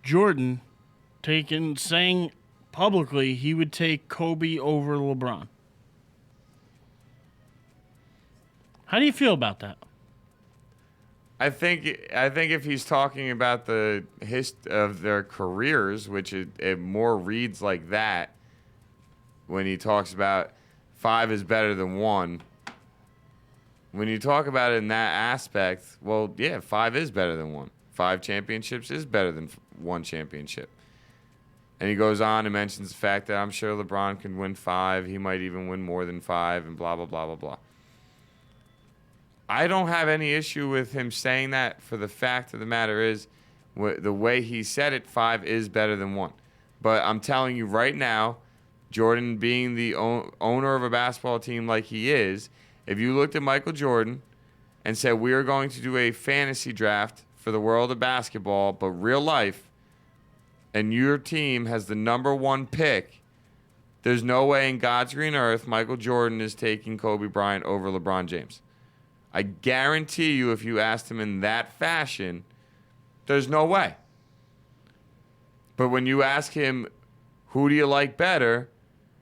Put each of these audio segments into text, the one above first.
Jordan saying publicly he would take Kobe over LeBron. How do you feel about that? I think if he's talking about the of their careers, which it more reads like that when he talks about 5 is better than 1. When you talk about it in that aspect, well, yeah, 5 is better than 1. 5 championships is better than 1 championship. And he goes on and mentions the fact that I'm sure LeBron can win 5. He might even win more than 5 and blah, blah, blah, blah, blah. I don't have any issue with him saying that. For the fact of the matter is, the way he said it, 5 is better than 1. But I'm telling you right now, Jordan being the owner of a basketball team like he is, if you looked at Michael Jordan and said, we are going to do a fantasy draft for the world of basketball, but real life, and your team has the number 1 pick, there's no way in God's green earth Michael Jordan is taking Kobe Bryant over LeBron James. I guarantee you, if you asked him in that fashion, there's no way. But when you ask him, who do you like better,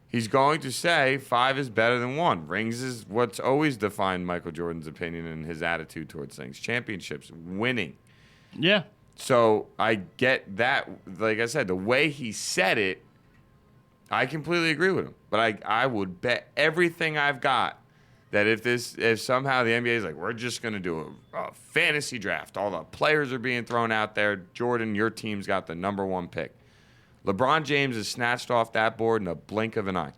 he's going to say 5 is better than 1. Rings is what's always defined Michael Jordan's opinion and his attitude towards things. Championships, winning. Yeah. So I get that. Like I said, the way he said it, I completely agree with him. But I would bet everything I've got that if somehow the NBA is like, we're just going to do a fantasy draft, all the players are being thrown out there, Jordan, your team's got the number 1 pick. LeBron James is snatched off that board in a blink of an eye.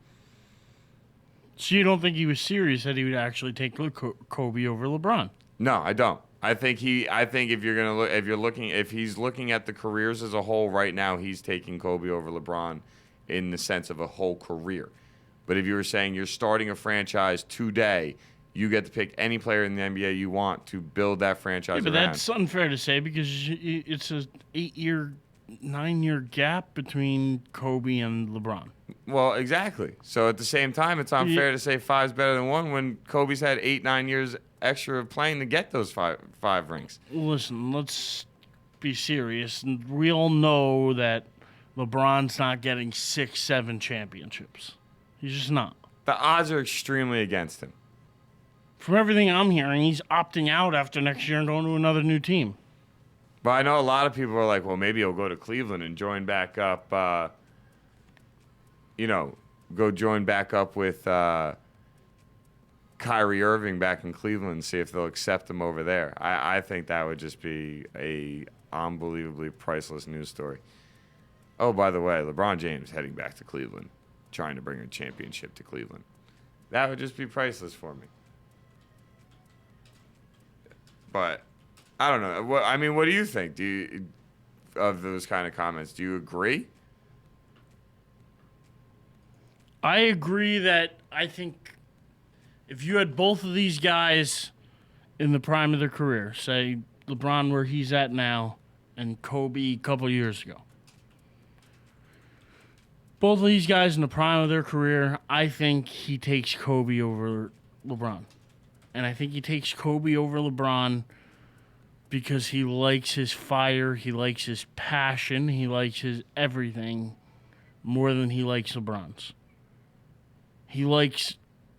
So you don't think he was serious that he would actually take Kobe over LeBron? No, I don't. I think if he's looking at the careers as a whole right now, he's taking Kobe over LeBron in the sense of a whole career. But if you were saying you're starting a franchise today, you get to pick any player in the NBA you want to build that franchise around. But that's unfair to say because it's a 9-year gap between Kobe and LeBron. Well, exactly. So at the same time, it's unfair to say 5 is better than 1 when Kobe's had 8-9 years extra of playing to get those five rings. Listen, let's be serious. We all know that LeBron's not getting 6-7 championships. He's just not. The odds are extremely against him. From everything I'm hearing, he's opting out after next year and going to another new team. But I know a lot of people are like, well, maybe he'll go to Cleveland and join back up, go join back up with Kyrie Irving back in Cleveland and see if they'll accept him over there. I think that would just be a unbelievably priceless news story. Oh, by the way, LeBron James heading back to Cleveland, trying to bring a championship to Cleveland. That would just be priceless for me. But I don't know. What do you think? Of those kind of comments? Do you agree? I agree that I think if you had both of these guys in the prime of their career, say LeBron where he's at now and Kobe a couple years ago, both of these guys in the prime of their career, I think he takes Kobe over LeBron. And I think he takes Kobe over LeBron because he likes his fire, he likes his passion, he likes his everything more than he likes LeBron's. He likes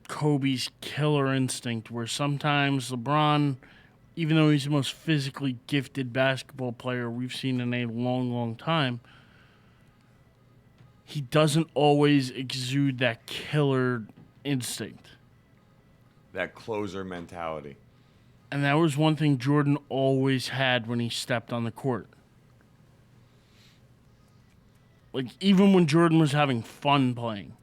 Kobe's killer instinct, where sometimes LeBron, even though he's the most physically gifted basketball player we've seen in a long, long time, he doesn't always exude that killer instinct. That closer mentality. And that was one thing Jordan always had when he stepped on the court. Like, even when Jordan was having fun playing,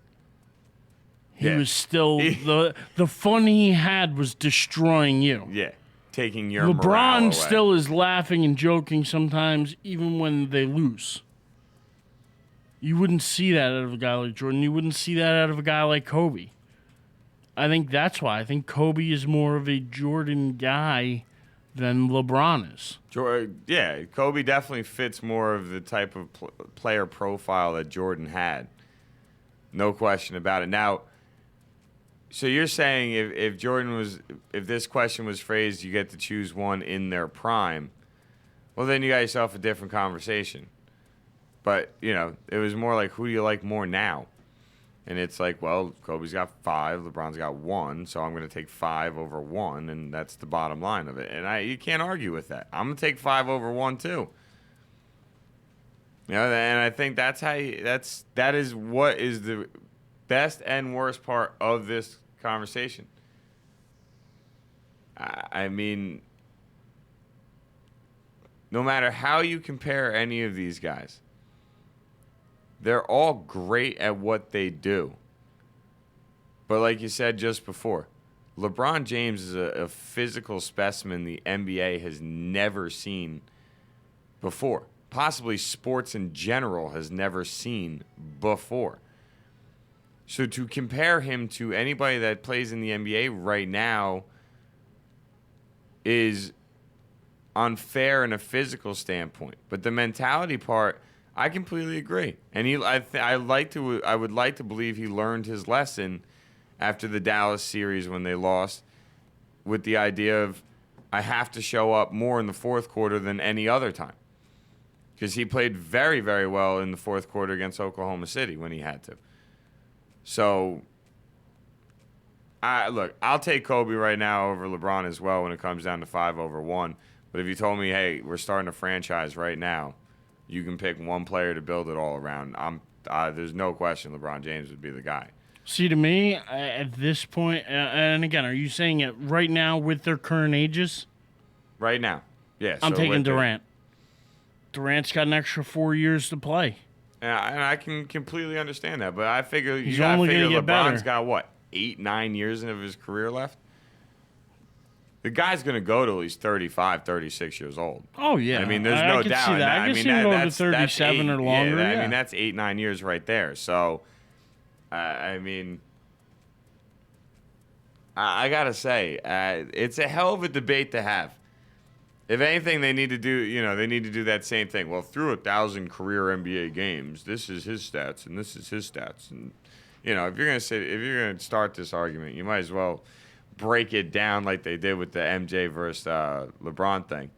he was still... the fun he had was destroying you. Yeah, taking your morale away. LeBron still is laughing and joking sometimes, even when they lose. You wouldn't see that out of a guy like Jordan. You wouldn't see that out of a guy like Kobe. I think that's why. I think Kobe is more of a Jordan guy than LeBron is. Yeah, Kobe definitely fits more of the type of player profile that Jordan had. No question about it. Now, so you're saying if this question was phrased, you get to choose one in their prime, well, then you got yourself a different conversation. But, it was more like, who do you like more now? And it's like, well, Kobe's got 5, LeBron's got 1, so I'm going to take 5 over 1, and that's the bottom line of it. And you can't argue with that. I'm going to take 5 over 1 too. And I think that is what is the best and worst part of this conversation. I mean, no matter how you compare any of these guys, they're all great at what they do. But like you said just before, LeBron James is a physical specimen the NBA has never seen before. Possibly sports in general has never seen before. So to compare him to anybody that plays in the NBA right now is unfair in a physical standpoint. But the mentality part, I completely agree. And I would like to believe he learned his lesson after the Dallas series when they lost, with the idea of, I have to show up more in the fourth quarter than any other time. Because he played very, very well in the fourth quarter against Oklahoma City when he had to. So, I'll take Kobe right now over LeBron as well when it comes down to 5 over 1. But if you told me, hey, we're starting a franchise right now, you can pick one player to build it all around, there's no question LeBron James would be the guy. See, to me, at this point, and again, are you saying it right now with their current ages? Right now, yeah. I'm taking Durant. Durant's got an extra 4 years to play. Yeah, and I can completely understand that, but I figure He's only going to get LeBron's better. got 8-9 years of his career left. The guy's going to go to at least 35, 36 years old. Oh yeah, I mean, there's no can doubt. See that. I can see him going to 37 or longer. Yeah, I mean, that's 8-9 years right there. So, I mean, I gotta say, it's a hell of a debate to have. If anything, they need to do that same thing. Well, through 1,000 career NBA games, this is his stats and this is his stats. And if you're gonna start this argument, you might as well break it down like they did with the MJ versus LeBron thing.